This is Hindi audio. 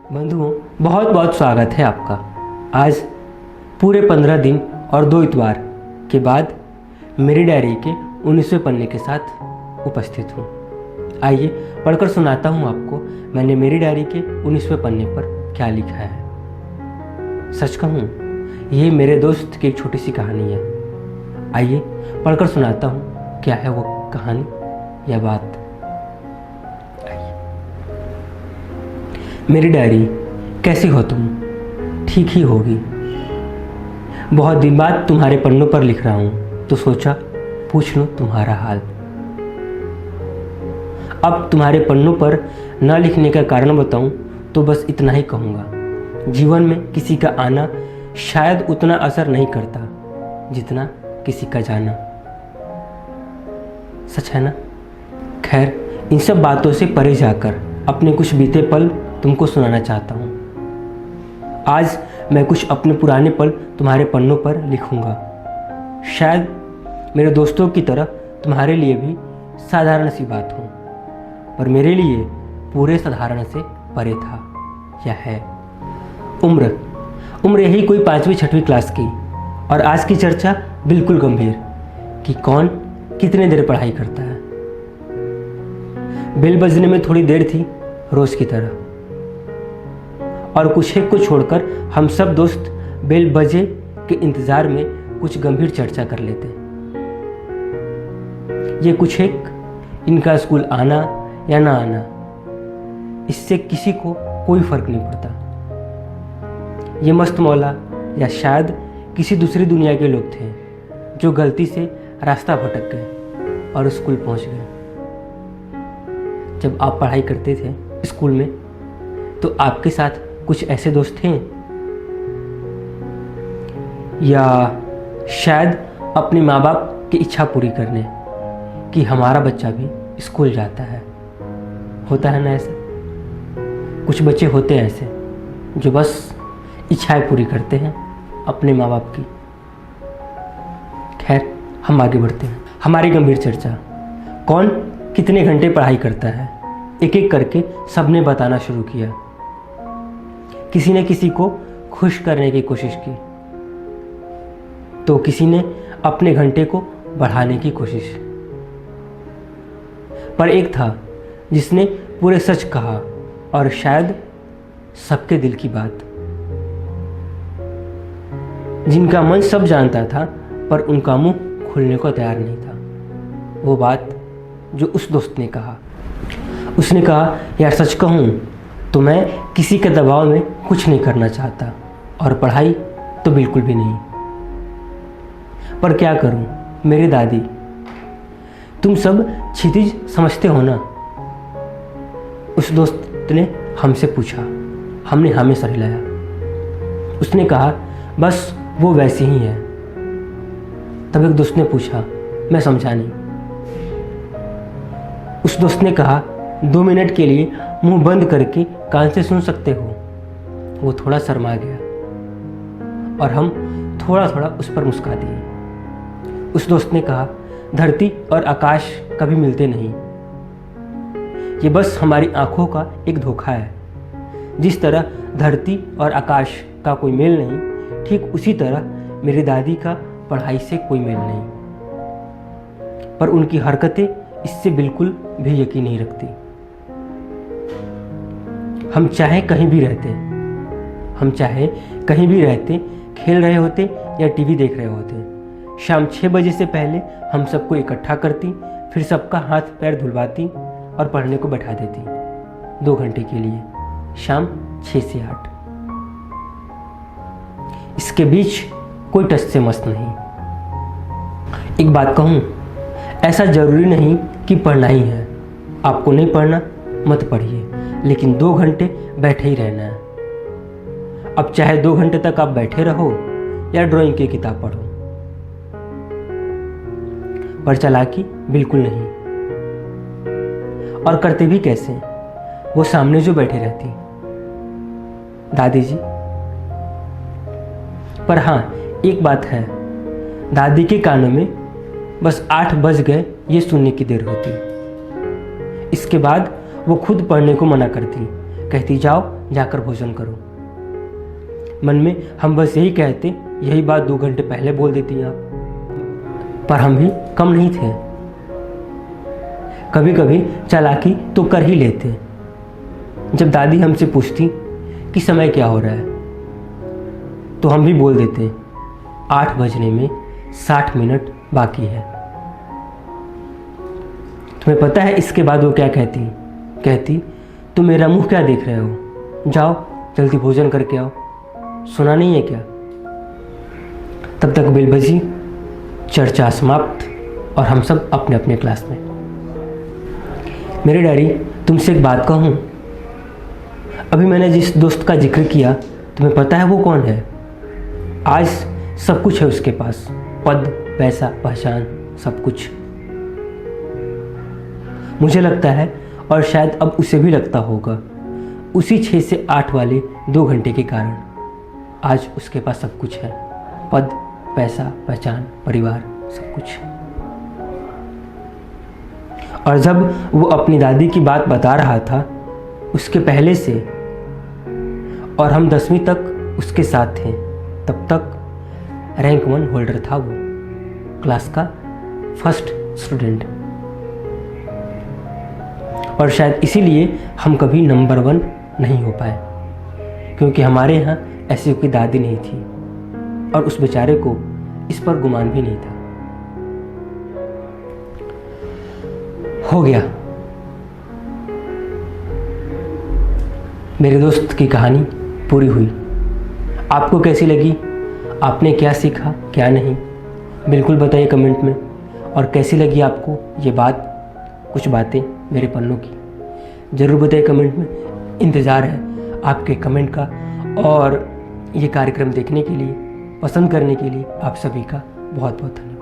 बंधुओं, बहुत बहुत स्वागत है आपका। आज पूरे 15 दिन और 2 इतवार के बाद मेरी डायरी के 19वें पन्ने के साथ उपस्थित हूँ। आइए पढ़कर सुनाता हूँ आपको मैंने मेरी डायरी के 19वें पन्ने पर क्या लिखा है। सच कहूँ, ये मेरे दोस्त की एक छोटी सी कहानी है। आइए पढ़कर सुनाता हूँ क्या है वो कहानी या बात। मेरी डायरी, कैसी हो तुम? ठीक ही होगी। बहुत दिन बाद तुम्हारे पन्नों पर लिख रहा हूँ तो सोचा पूछ लूँ तुम्हारा हाल। अब तुम्हारे पन्नों पर न लिखने का कारण बताऊँ तो बस इतना ही कहूँगा। जीवन में किसी का आना शायद उतना असर नहीं करता जितना किसी का जाना। सच है ना? खैर, इन सब बातों से परे जाकर अपने कुछ बीते पल तुमको सुनाना चाहता हूँ। आज मैं कुछ अपने पुराने पल तुम्हारे पन्नों पर लिखूँगा। शायद मेरे दोस्तों की तरह तुम्हारे लिए भी साधारण सी बात हो, पर मेरे लिए पूरे साधारण से परे था या है। उम्र यही कोई 5वीं 6वीं क्लास की, और आज की चर्चा बिल्कुल गंभीर कि कौन कितने देर पढ़ाई करता है। बेल बजने में थोड़ी देर थी रोज की तरह, और कुछ एक को छोड़कर हम सब दोस्त बेल बजे के इंतजार में कुछ गंभीर चर्चा कर लेते। ये कुछ एक इनका स्कूल आना या ना आना, इससे किसी को कोई फर्क नहीं पड़ता। ये मस्त मौला या शायद किसी दूसरी दुनिया के लोग थे जो गलती से रास्ता भटक गए और स्कूल पहुंच गए। जब आप पढ़ाई करते थे स्कूल में तो आपके साथ कुछ ऐसे दोस्त थे, या शायद अपने माँ बाप की इच्छा पूरी करने कि हमारा बच्चा भी स्कूल जाता है। होता है ना ऐसा? कुछ बच्चे होते हैं ऐसे जो बस इच्छाएं पूरी करते हैं अपने माँ बाप की। खैर, हम आगे बढ़ते हैं। हमारी गंभीर चर्चा, कौन कितने घंटे पढ़ाई करता है, एक एक करके सबने बताना शुरू किया। किसी ने किसी को खुश करने की कोशिश की तो किसी ने अपने घंटे को बढ़ाने की कोशिश। पर एक था जिसने पूरे सच कहा, और शायद सबके दिल की बात, जिनका मन सब जानता था पर उनका मुंह खुलने को तैयार नहीं था। वो बात जो उस दोस्त ने कहा। उसने कहा, यार सच कहूँ तो मैं किसी के दबाव में कुछ नहीं करना चाहता, और पढ़ाई तो बिल्कुल भी नहीं। पर क्या करूं मेरी दादी, तुम सब क्षितिज समझते हो ना? उस दोस्त ने हमसे पूछा। हमने हमें सर हिलाया। उसने कहा, बस वो वैसी ही है। तब एक दोस्त ने पूछा, मैं समझा नहीं। उस दोस्त ने कहा, 2 मिनट के लिए मुंह बंद करके कान से सुन सकते हो। वो थोड़ा शर्मा गया और हम थोड़ा थोड़ा उस पर मुस्कुरा दिए। उस दोस्त ने कहा, धरती और आकाश कभी मिलते नहीं, ये बस हमारी आंखों का एक धोखा है। जिस तरह धरती और आकाश का कोई मेल नहीं, ठीक उसी तरह मेरी दादी का पढ़ाई से कोई मेल नहीं। पर उनकी हरकतें इससे बिल्कुल भी यकीन नहीं रखती। हम चाहे कहीं भी रहते, खेल रहे होते या टीवी देख रहे होते, शाम 6 बजे से पहले हम सबको इकट्ठा करती, फिर सबका हाथ पैर धुलवाती और पढ़ने को बैठा देती 2 घंटे के लिए, शाम 6 से 8। इसके बीच कोई टच से मस्त नहीं। एक बात कहूँ, ऐसा जरूरी नहीं कि पढ़ना ही है। आपको नहीं पढ़ना, मत पढ़िए, लेकिन 2 घंटे बैठे ही रहना है। अब चाहे 2 घंटे तक आप बैठे रहो या ड्राइंग की किताब पढ़ो, पर चालाकी बिल्कुल नहीं। और करते भी कैसे? वो सामने जो बैठे रहती, दादी जी। पर हाँ, एक बात है, दादी के कानों में बस 8 बज गए ये सुनने की देर होती। इसके बाद वो खुद पढ़ने को मना करती, कहती जाओ जाकर भोजन करो। मन में हम बस यही कहते, यही बात 2 घंटे पहले बोल देती आप। पर हम भी कम नहीं थे, कभी कभी चालाकी तो कर ही लेते। जब दादी हमसे पूछती कि समय क्या हो रहा है तो हम भी बोल देते 8 बजने में 60 मिनट बाकी है। तुम्हें पता है इसके बाद वो क्या कहती तुम मेरा मुंह क्या देख रहे हो, जाओ जल्दी भोजन करके आओ, सुना नहीं है क्या। तब तक बेल बजी, चर्चा समाप्त और हम सब अपने अपने क्लास में। मेरे डैडी, तुमसे एक बात कहूँ, अभी मैंने जिस दोस्त का जिक्र किया तुम्हें पता है वो कौन है? आज सब कुछ है उसके पास, पद, पैसा, पहचान, सब कुछ। मुझे लगता है और शायद अब उसे भी लगता होगा, उसी 6 से 8 वाले 2 घंटे के कारण आज उसके पास सब कुछ है, पद, पैसा, पहचान, परिवार, सब कुछ। और जब वो अपनी दादी की बात बता रहा था, उसके पहले से, और हम 10वीं तक उसके साथ थे, तब तक रैंक 1 होल्डर था वो, क्लास का फर्स्ट स्टूडेंट। और शायद इसीलिए हम कभी नंबर 1 नहीं हो पाए, क्योंकि हमारे यहाँ ऐसी कोई दादी नहीं थी और उस बेचारे को इस पर गुमान भी नहीं था। हो गया। मेरे दोस्त की कहानी पूरी हुई। आपको कैसी लगी? आपने क्या सीखा, क्या नहीं, बिल्कुल बताइए कमेंट में। और कैसी लगी आपको ये बात, कुछ बातें मेरे पन्नों की, ज़रूर बताइए कमेंट में। इंतज़ार है आपके कमेंट का, और ये कार्यक्रम देखने के लिए, पसंद करने के लिए आप सभी का बहुत बहुत धन्यवाद।